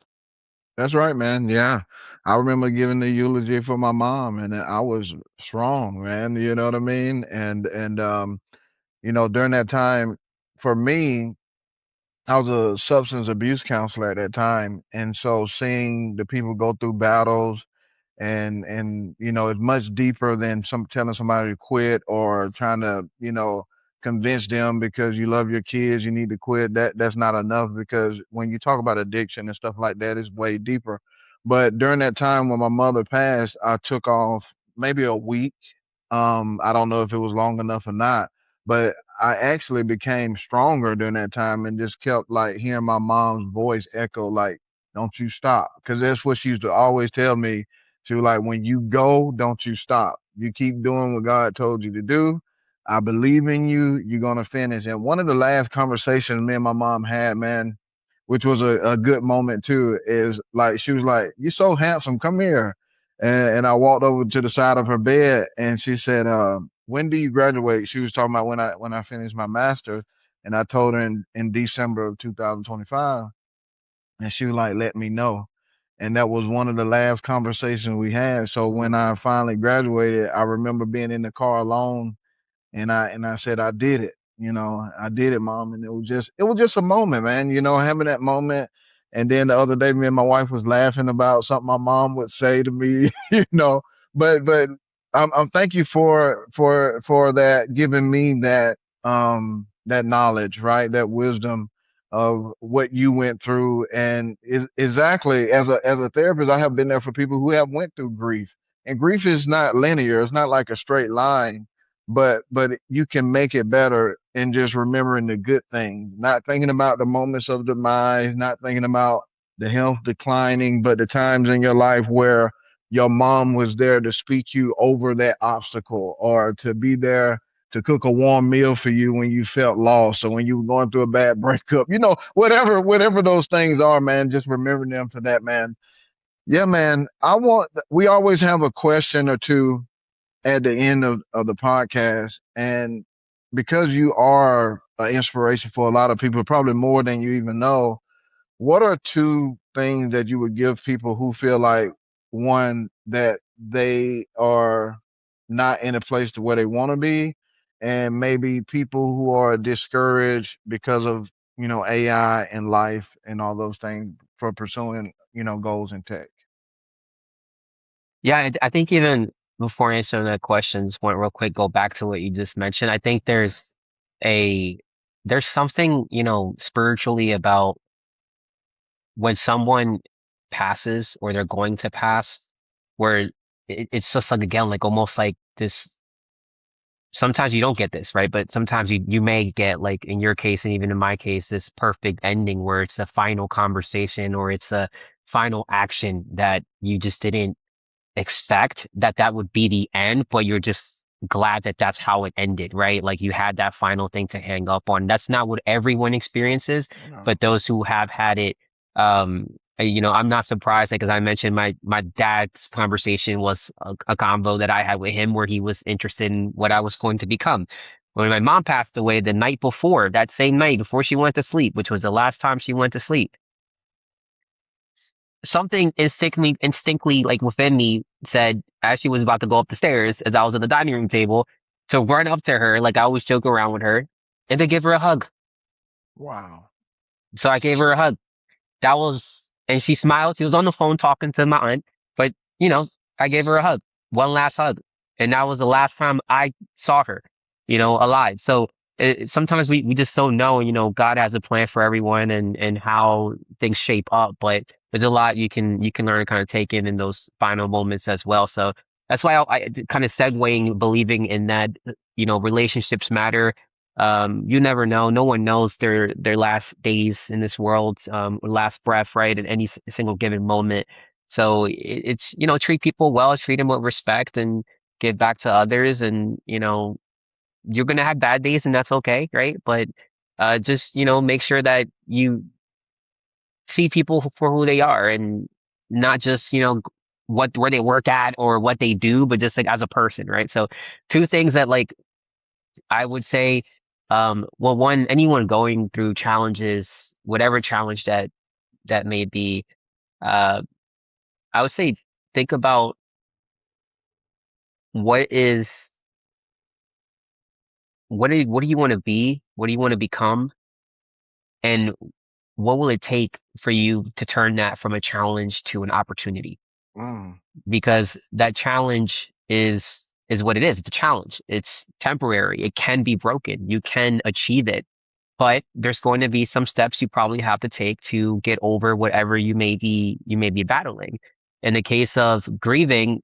A: that's right, man. Yeah, I remember giving the eulogy for my mom, and I was strong, man. You know what I mean? And during that time, for me, I was a substance abuse counselor at that time, and so seeing the people go through battles and it's much deeper than some telling somebody to quit or trying to convince them because you love your kids you need to quit. That's not enough, because when you talk about addiction and stuff like that, it's way deeper. But during that time when my mother passed, I took off maybe a week. I don't know if it was long enough or not, but I actually became stronger during that time and just kept like hearing my mom's voice echo like, don't you stop, because that's what she used to always tell me. She was like, when you go, don't you stop. You keep doing what God told you to do. I believe in you. You're gonna finish. And one of the last conversations me and my mom had, man, which was a good moment too, is like she was like, "You're so handsome. Come here." And I walked over to the side of her bed, and she said, when do you graduate? She was talking about when I finished my master, and I told her in December of 2025, and she was like, let me know. And that was one of the last conversations we had. So when I finally graduated, I remember being in the car alone, and I said I did it. I did it, mom. And it was just a moment, man. Having that moment. And then the other day, me and my wife was laughing about something my mom would say to me. you know. But I'm thank you for that, giving me that knowledge, right? That wisdom of what you went through, and exactly, as a therapist, I have been there for people who have went through grief, and grief is not linear. It's not like a straight line, but you can make it better in just remembering the good things, not thinking about the moments of demise, not thinking about the health declining, but the times in your life where your mom was there to speak you over that obstacle, or to be there to cook a warm meal for you when you felt lost, or when you were going through a bad breakup, whatever those things are, man. Just remembering them for that, man. Yeah, man. We always have a question or two at the end of the podcast. And because you are an inspiration for a lot of people, probably more than you even know, what are two things that you would give people who feel like, one, that they are not in a place to where they want to be, and maybe people who are discouraged because of, AI and life and all those things for pursuing, goals in tech?
B: Yeah, I think even before answering that question, just want to real quick go back to what you just mentioned. I think a there's something, spiritually about when someone passes or they're going to pass, where it's just like again, like almost like this. Sometimes you don't get this, right? But sometimes you may get, like in your case and even in my case, this perfect ending where it's a final conversation or it's a final action that you just didn't expect that would be the end, but you're just glad that that's how it ended, right? Like you had that final thing to hang up on. That's not what everyone experiences,
A: No.
B: but those who have had it, I'm not surprised because I mentioned my dad's conversation was a convo that I had with him where he was interested in what I was going to become. When my mom passed away the night before, that same night before she went to sleep, which was the last time she went to sleep, something instinctively like within me said as she was about to go up the stairs, as I was at the dining room table, to run up to her like I always joke around with her and to give her a hug.
A: Wow.
B: So I gave her a hug. That was, and she smiled. She was on the phone talking to my aunt, but I gave her a hug, one last hug, and that was the last time I saw her, alive. So sometimes we just don't know, God has a plan for everyone and how things shape up, but there's a lot you can learn and kind of take in those final moments as well. So that's why I kind of segueing, believing in that, relationships matter. You never know. No one knows their last days in this world, or last breath, right? At any single given moment. So it's, treat people well, treat them with respect, and give back to others. And you're gonna have bad days, and that's okay, right? But just make sure that you see people for who they are, and not just what where they work at or what they do, but just like as a person, right? So two things that like I would say, well, one, anyone going through challenges, whatever challenge that may be, uh, I would say think about what is what do you want to be, what do you want to become, and what will it take for you to turn that from a challenge to an opportunity?
A: Mm.
B: Because that challenge is what it is. It's a challenge. It's temporary. It can be broken. You can achieve it, but there's going to be some steps you probably have to take to get over whatever you may be battling. In the case of grieving,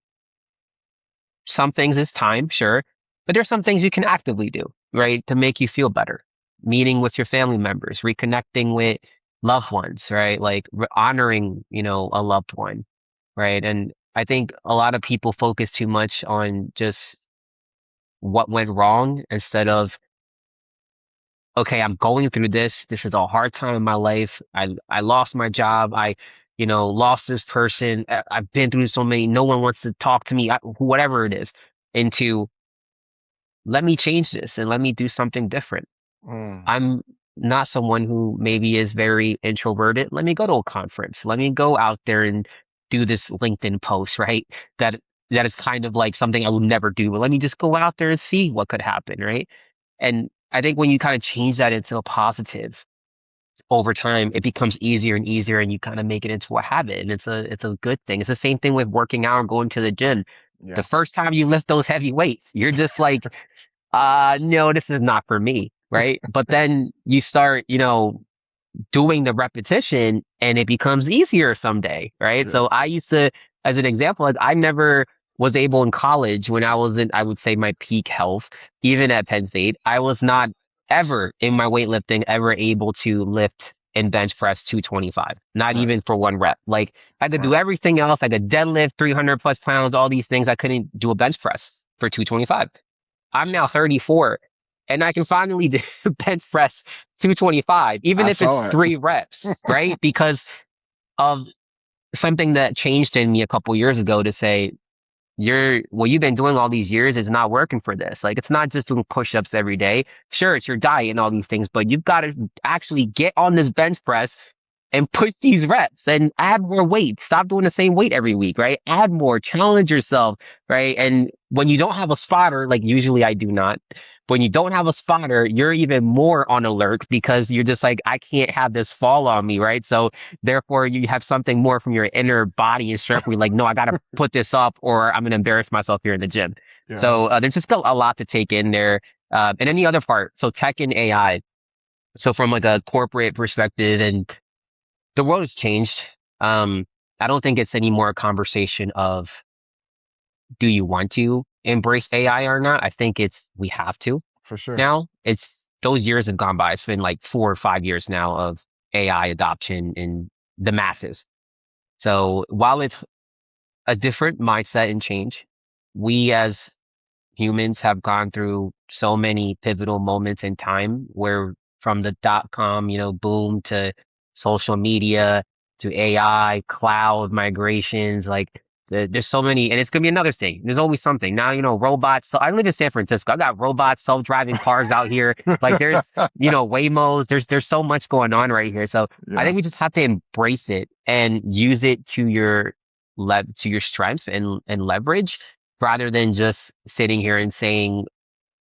B: some things is time, sure, but there's some things you can actively do, right, to make you feel better. Meeting with your family members, reconnecting with loved ones, right? Like honoring, a loved one, right? And I think a lot of people focus too much on just what went wrong instead of, okay, I'm going through this. This is a hard time in my life. I lost my job. I, lost this person. I've been through so many. No one wants to talk to me. Whatever it is. Into let me change this and let me do something different.
A: Mm,
B: I'm not someone who maybe is very introverted. Let me go to a conference. Let me go out there and do this LinkedIn post, right? That that is kind of like something I would never do, but let me just go out there and see what could happen, right? And I think when you kind of change that into a positive over time, it becomes easier and easier and you kind of make it into a habit and it's a good thing. It's the same thing with working out and going to the gym. The
A: yeah,
B: first time you lift those heavy weights, you're just like, no, this is not for me, right? But then you start, doing the repetition and it becomes easier someday, right?
A: yeah,
B: So I used to, as an example, like I never was able in college when I was in, I would say my peak health, even at Penn State, I was not ever in my weightlifting ever able to lift and bench press 225, not
A: right,
B: even for one rep. Like I could do
A: right.
B: everything else. I could deadlift 300 plus pounds, all these things. I couldn't do a bench press for 225. I'm now 34 and I can finally do bench press 225, even
A: I
B: if it's
A: saw it.
B: 3 reps, right? Because of something that changed in me a couple years ago to say, what you've been doing all these years is not working for this. Like, it's not just doing push-ups every day. Sure, it's your diet and all these things, but you've got to actually get on this bench press and push these reps and add more weight. Stop doing the same weight every week, right? Add more, challenge yourself, right? And when you don't have a spotter, like usually I do not, when you don't have a spotter, you're even more on alert because you're just like, I can't have this fall on me, right? So therefore, you have something more from your inner body and strength where you're like, no, I got to put this up or I'm going to embarrass myself here in the gym.
A: Yeah,
B: So there's just a lot to take in there. And any other part. So tech and AI. So from like a corporate perspective and the world has changed. Um, I don't think it's any more a conversation of do you want to embrace AI or not? I think it's we have to
A: for sure.
B: now. It's those years have gone by. It's been like 4 or 5 years now of AI adoption in the masses. So while it's a different mindset and change, we as humans have gone through so many pivotal moments in time where from the dot com, boom to social media to AI, cloud migrations, like there's so many, and it's gonna be another thing. There's always something. Now, robots. So I live in San Francisco. I got robots, self-driving cars out here. Like there's, Waymos. There's so much going on right here. So I
A: Yeah,
B: think we just have to embrace it and use it to your to your strength and leverage rather than just sitting here and saying,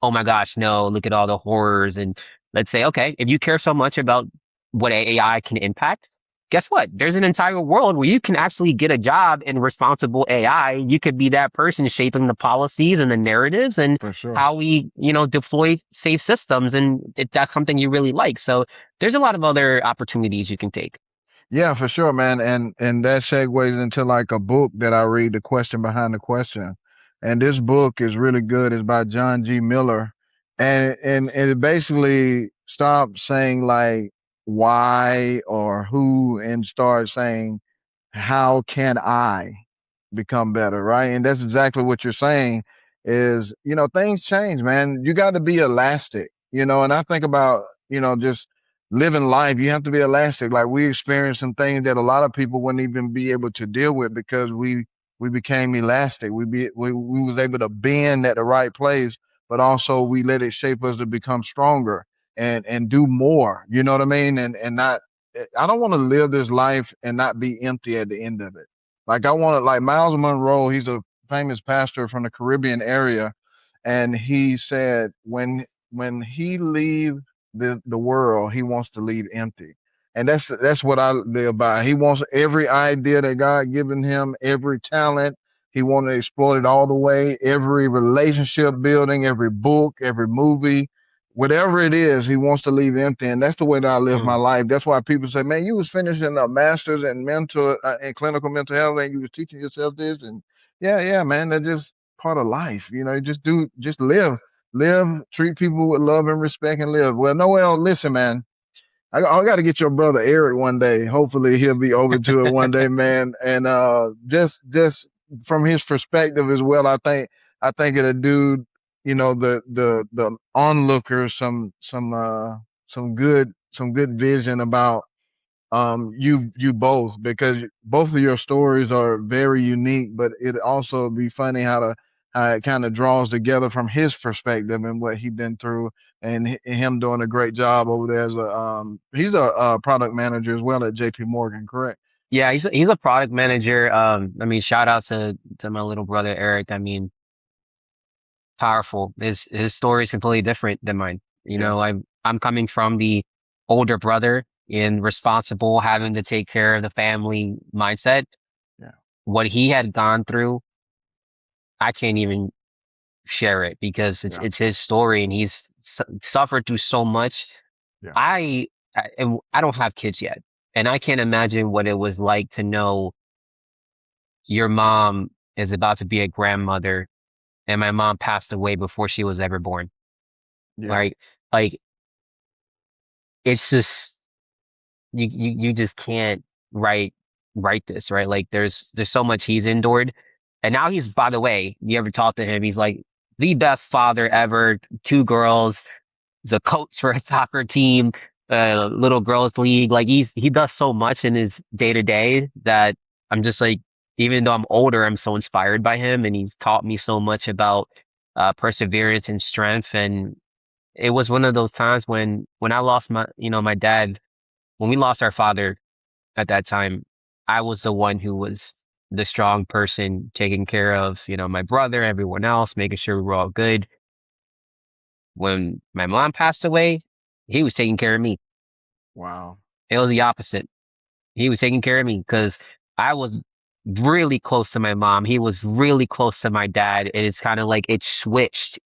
B: oh my gosh, no, look at all the horrors. And let's say, okay, if you care so much about what AI can impact, guess what? There's an entire world where you can actually get a job in responsible AI. You could be that person shaping the policies and the narratives and
A: for sure.
B: how we, deploy safe systems. And if that's something you really like. So there's a lot of other opportunities you can take.
A: Yeah, for sure, man. And that segues into like a book that I read, The Question Behind the Question. And this book is really good. It's by John G. Miller. And it basically stops saying like why or who and start saying how can I become better, right? And that's exactly what you're saying is, things change, man. You got to be elastic, and I think about, just living life. You have to be elastic. Like we experienced some things that a lot of people wouldn't even be able to deal with because we became elastic. We was able to bend at the right place, but also we let it shape us to become stronger and do more. You know what I mean? And not I don't want to live this life and not be empty at the end of it. Like I want to, like Miles Monroe, he's a famous pastor from the Caribbean area, and he said when he leave the world, he wants to leave empty. And that's what I live by. He wants every idea that God given him, every talent. He wants to exploit it all the way. Every relationship building, every book, every movie, whatever it is, he wants to leave empty. And that's the way that I live my
B: Mm,
A: life. That's why people say, man, you was finishing a master's in mental in clinical mental health and you was teaching yourself this. And yeah, man, that's just part of life. Just live, treat people with love and respect and live. Well, Noel, listen, man, I got to get your brother Eric one day. Hopefully he'll be over to it one day, man. And just from his perspective as well, I think it'll do the onlookers some good vision about you both, because both of your stories are very unique, but it also be funny it kind of draws together from his perspective and what he's been through, and him doing a great job over there as a he's a, product manager as well at JP Morgan, correct?
B: Yeah, he's a product manager. I mean, shout out to my little brother Eric. I mean, powerful. His story is completely different than mine. You
A: Yeah,
B: know, I'm coming from the older brother and responsible, having to take care of the family mindset.
A: yeah,
B: What he had gone through, I can't even share it because
A: yeah,
B: it's his story and he's suffered through so much.
A: yeah,
B: And I don't have kids yet, and I can't imagine what it was like to know your mom is about to be a grandmother, and my mom passed away before she was ever born.
A: yeah,
B: Right? Like it's just you just can't write write this, right? Like there's so much he's endured. And now he's, by the way, you ever talk to him, he's like the best father ever, two girls, he's a coach for a soccer team, little girls league. Like he does so much in his day to day that I'm just like, even though I'm older, I'm so inspired by him and he's taught me so much about perseverance and strength. And it was one of those times when I lost my dad, when we lost our father at that time, I was the one who was the strong person taking care of, my brother, everyone else, making sure we were all good. When my mom passed away, he was taking care of me.
A: wow,
B: It was the opposite. He was taking care of me because I was really close to my mom. He was really close to my dad. And it's kind of like it switched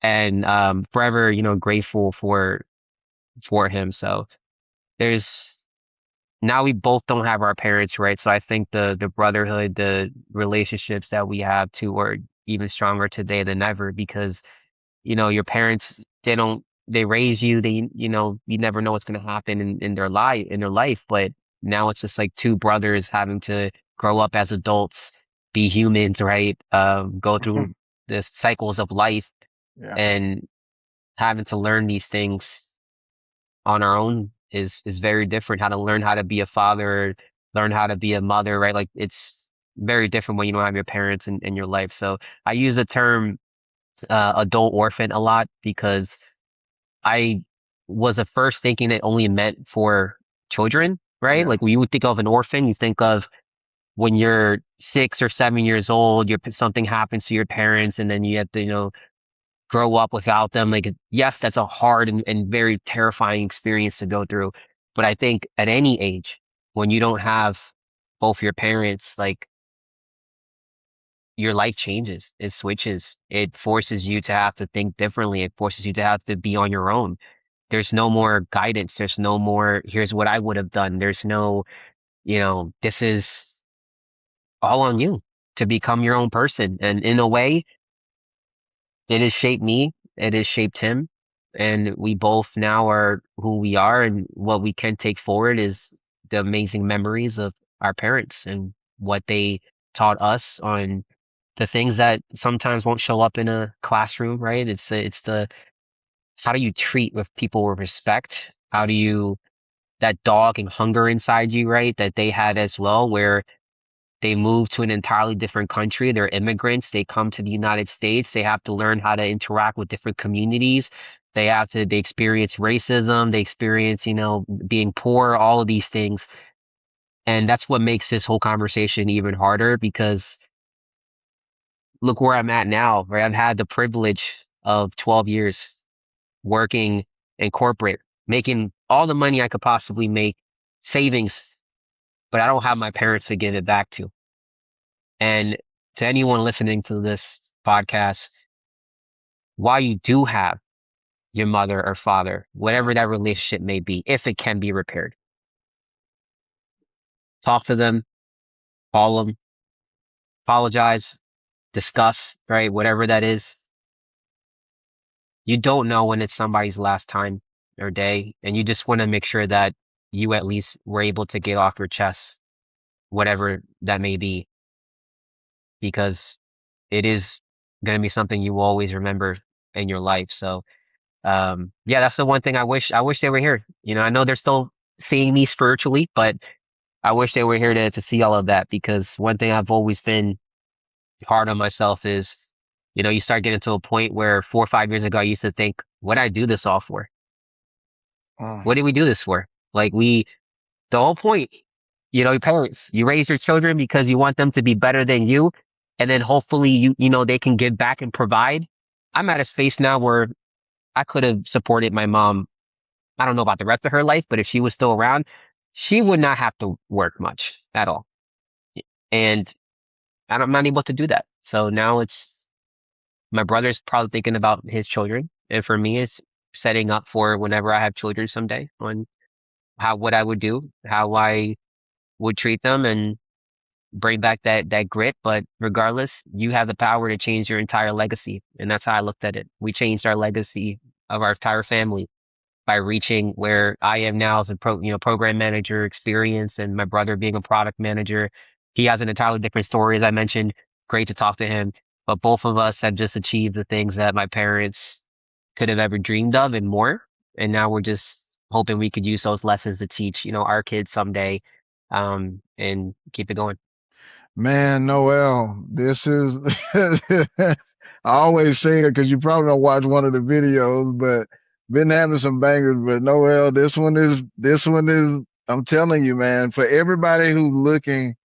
B: and forever, grateful for him. So there's now we both don't have our parents, right? So I think the brotherhood, the relationships that we have too are even stronger today than ever because your parents, they raise you, you never know what's going to happen in their life, but now it's just like two brothers having to grow up as adults, be humans, right? Go through the cycles of life
A: yeah,
B: and having to learn these things on our own is very different. How to learn how to be a father, learn how to be a mother, right? Like it's very different when you don't have your parents in your life. So I use the term adult orphan a lot because I was at first thinking it only meant for children, right?
A: yeah,
B: Like when you would think of an orphan, you think of when you're 6 or 7 years old, something happens to your parents, and then you have to, grow up without them. Like, yes, that's a hard and very terrifying experience to go through. But I think at any age, when you don't have both your parents, like your life changes, it switches, it forces you to have to think differently, it forces you to have to be on your own. There's no more guidance. There's no more, here's what I would have done. There's no, this is all on you to become your own person. And in a way, it has shaped me. It has shaped him. And we both now are who we are. And what we can take forward is the amazing memories of our parents and what they taught us on the things that sometimes won't show up in a classroom, right? It's the how do you treat with people with respect? How do you that dog and hunger inside you, right? That they had as well, where they move to an entirely different country. They're immigrants. They come to the United States. They have to learn how to interact with different communities. They experience racism. They experience, being poor, all of these things. And that's what makes this whole conversation even harder because look where I'm at now, right? I've had the privilege of 12 years working in corporate, making all the money I could possibly make, savings, but I don't have my parents to give it back to. And to anyone listening to this podcast, while you do have your mother or father, whatever that relationship may be, if it can be repaired, talk to them, call them, apologize, discuss, right? Whatever that is. You don't know when it's somebody's last time or day, and you just want to make sure that you at least were able to get off your chest, whatever that may be, because it is going to be something you will always remember in your life. So, yeah, that's the one thing I wish they were here. I know they're still seeing me spiritually, but I wish they were here to see all of that because one thing I've always been hard on myself is You know, you start getting to a point where 4 or 5 years ago, I used to think, what did I do this all for?
A: Mm.
B: What did we do this for? Like the whole point, you know, your parents, you raise your children because you want them to be better than you. And then hopefully you know, they can give back and provide. I'm at a space now where I could have supported my mom. I don't know about the rest of her life, but if she was still around, she would not have to work much at all. And I'm not able to do that. So now it's my brother's probably thinking about his children. And for me, it's setting up for whenever I have children someday on how what I would do, how I would treat them and bring back that grit. But regardless, you have the power to change your entire legacy. And that's how I looked at it. We changed our legacy of our entire family by reaching where I am now as a program manager experience and my brother being a product manager. He has an entirely different story, as I mentioned. Great to talk to him. But both of us have just achieved the things that my parents could have ever dreamed of and more. And now we're just hoping we could use those lessons to teach, our kids someday, and keep it going.
A: Man, Noel, this is I always say it because you probably don't watch one of the videos, but been having some bangers. But Noel, this one is I'm telling you, man, for everybody who's looking,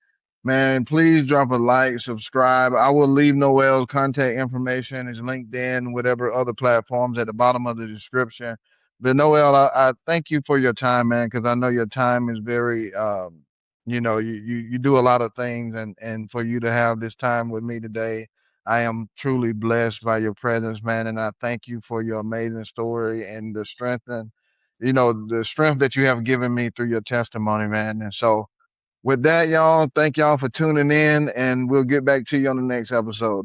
A: man, please drop a like, subscribe. I will leave Noel's contact information, his LinkedIn, whatever other platforms at the bottom of the description. But Noel, I thank you for your time, man, because I know your time is very, you do a lot of things, and for you to have this time with me today, I am truly blessed by your presence, man, and I thank you for your amazing story and the strength that you have given me through your testimony, man. And so with that, y'all, thank y'all for tuning in, and we'll get back to you on the next episode.